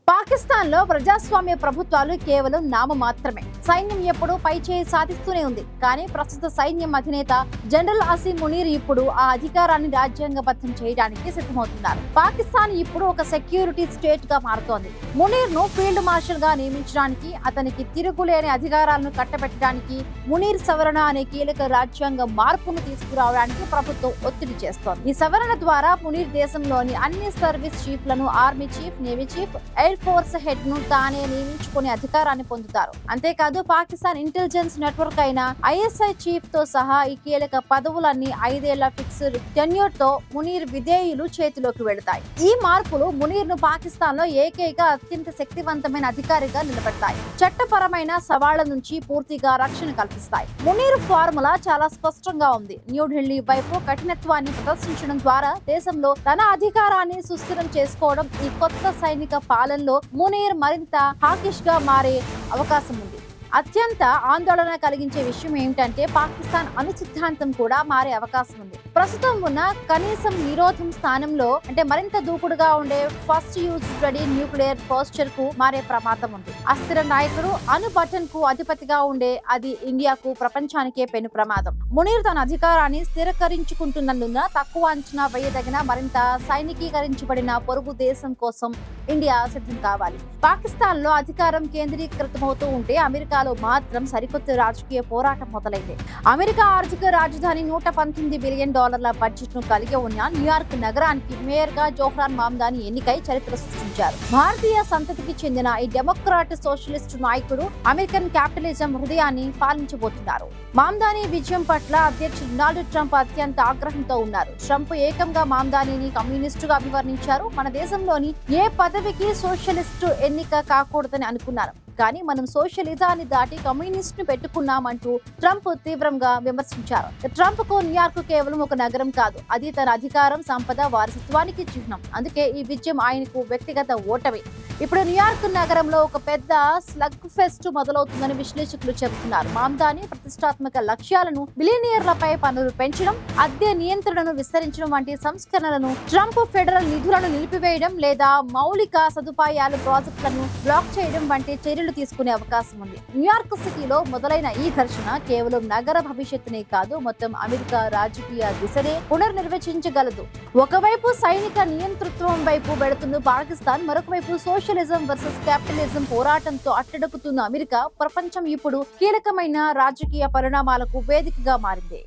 పాకిస్తాన్ లో ప్రజాస్వామ్య ప్రభుత్వాలు కేవలం నామ మాత్రమే. సైన్యం ఎప్పుడూ పైచేయి సాధిస్తూనే ఉంది. కానీ ప్రస్తుత సైన్యం అధినేత జనరల్ అసీం మునీర్ ఇప్పుడు ఆ అధికారాన్ని రాజ్యాంగబద్ధం చేయడానికి సిద్ధమవుతున్నారు. పాకిస్తాన్ ఇప్పుడు ఒక సెక్యూరిటీ స్టేట్ గా మారుతోంది. మునీర్ ను ఫీల్డ్ మార్షల్ గా నియమించడానికి, అతనికి తిరుగులేని అధికారాలను కట్టబెట్టడానికి మునీర్ సవరణ అనే కీలక రాజ్యాంగ మార్పును తీసుకురావడానికి ప్రభుత్వం ఒత్తిడి చేస్తోంది. ఈ సవరణ ద్వారా మునీర్ దేశంలోని అన్ని సర్వీస్ చీఫ్లను, army chief, navy chief, air force head ను తానే నియమించుకునే అధికారాన్ని పొందుతారు. అంతేకాదు పాకిస్తాన్ ఇంటెలిజెన్స్ నెట్వర్క్ అయిన ఐఎస్ఐ చీఫ్ తో సహా ఈ కీలక పదవులన్నీ 5 ఏళ్ల ఫిక్స్డ్ టెన్యూర్ తో మునీర్ విధేయులు చేతిలోకి వెళతాయి. ఈ మార్పులు మునీర్ ను పాకిస్తాన్ లో ఏకైక అత్యంత శక్తివంతమైన అధికారిగా నిలబెడతాయి. చట్టపరమైన సవాళ్ల నుంచి పూర్తిగా రక్షణ కల్పిస్తాయి. మునీర్ ఫార్ములా చాలా స్పష్టంగా ఉంది. న్యూఢిల్లీ వైపు కఠినత్వాన్ని ప్రదర్శించడం ద్వారా దేశంలో తన అధికారాన్ని సుస్థిరం చేసుకోవడం. ఈ కొత్త సైనిక పాలనలో మునీర్ మరింత హాకిష్ గా మారే అవకాశం ఉంది. అత్యంత ఆందోళన కలిగించే విషయం ఏమిటంటే పాకిస్తాన్ అణు సిద్ధాంతం కూడా మారే అవకాశం ఉంది. ప్రస్తుతం ఉన్న కనీసం నిరోధం స్థానంలో మరింత దూకుడుగా ఉండే first use ready nuclear posture కు మారే ప్రమాదం ఉంది. అస్థిర నాయకుడు అణు బటన్ కు అధిపతిగా ఉండే అది ఇండియాకు, ప్రపంచానికే పెను ప్రమాదం. మునీర్ తన అధికారాన్ని స్థిరీకరించుకుంటున్నందున తక్కువ అంచనా వేయదగిన మరింత సైనికీకరించబడిన పొరుగు దేశం కోసం ఇండియా సిద్ధం కావాలి. పాకిస్తాన్ లో అధికారం కేంద్రీకృతమవుతూ ఉంటే అమెరికాలో మాత్రం సరికొత్త రాజకీయ పోరాటం మొదలైంది. అమెరికా ఆర్థిక రాజధాని $119 బిలియన్ బడ్జెట్ ను కలిగి ఉన్న న్యూయార్క్ నగరానికి మేయర్ గా జోహ్రాన్ మామ్దాని ఎన్నికై చరిత్ర సృష్టించారు. భారతీయ సంతతికి చెందిన ఈ డెమోక్రాట్ సోషలిస్ట్ నాయకుడు అమెరికన్ క్యాపిటలిజం హృదయాన్ని పాలించబోతున్నారు. మామ్దాని విజయం పట్ల అధ్యక్షుడు డొనాల్డ్ ట్రంప్ అత్యంత ఆగ్రహంతో ఉన్నారు. ట్రంప్ ఏకంగా మామ్దానిని కమ్యూనిస్టుగా అభివర్ణించారు. మన దేశంలోని ఏ పదవికి సోషలిస్టు ఎన్నిక కాకూడదని అనుకున్నారు. కానీ మనం సోషలిజాన్ని దాటి కమ్యూనిస్ట్ ను పెట్టుకున్నామంటూ ట్రంప్ తీవ్రంగా విమర్శించారు. ట్రంప్ కు న్యూయార్క్ కేవలం ఒక నగరం కాదు, అది తన అధికారం, సంపద, వారసత్వానికి చిహ్నం. అందుకే ఈ విజయం ఆయనకు వ్యక్తిగత ఓటమి. ఇప్పుడు న్యూయార్క్ నగరంలో ఒక పెద్ద స్లగ్ ఫెస్ట్ మొదలవుతుందని విశ్లేషకులు చెబుతున్నారు. మామ్దాని ప్రతిష్టాత్మక లక్ష్యాలను, బిలియనియర్లపై పన్నులు పెంచడం, అద్దె నియంత్రణను విస్తరించడం వంటి సంస్కరణలను, ట్రంప్ ఫెడరల్ నిధులను నిలిపివేయడం లేదా మౌలిక సదుపాయాల ప్రాజెక్టులను బ్లాక్ చేయడం వంటి చర్యలు తీసుకునే అవకాశం ఉంది. న్యూయార్క్ సిటీలో మొదలైన ఈ ఘర్షణ కేవలం నగర భవిష్యత్తునే కాదు, మొత్తం అమెరికా రాజకీయ దిశనే పునర్నిర్వచించగలదు. ఒకవైపు సైనిక నియంతృత్వం వైపు వెళుతున్న పాకిస్తాన్, మరొక వైపు సోషలిజం వర్సెస్ క్యాపిటలిజం పోరాటంతో అట్టడుగుతున్న అమెరికా. ప్రపంచం ఇప్పుడు కీలకమైన రాజకీయ పరిణామాలకు వేదికగా మారింది.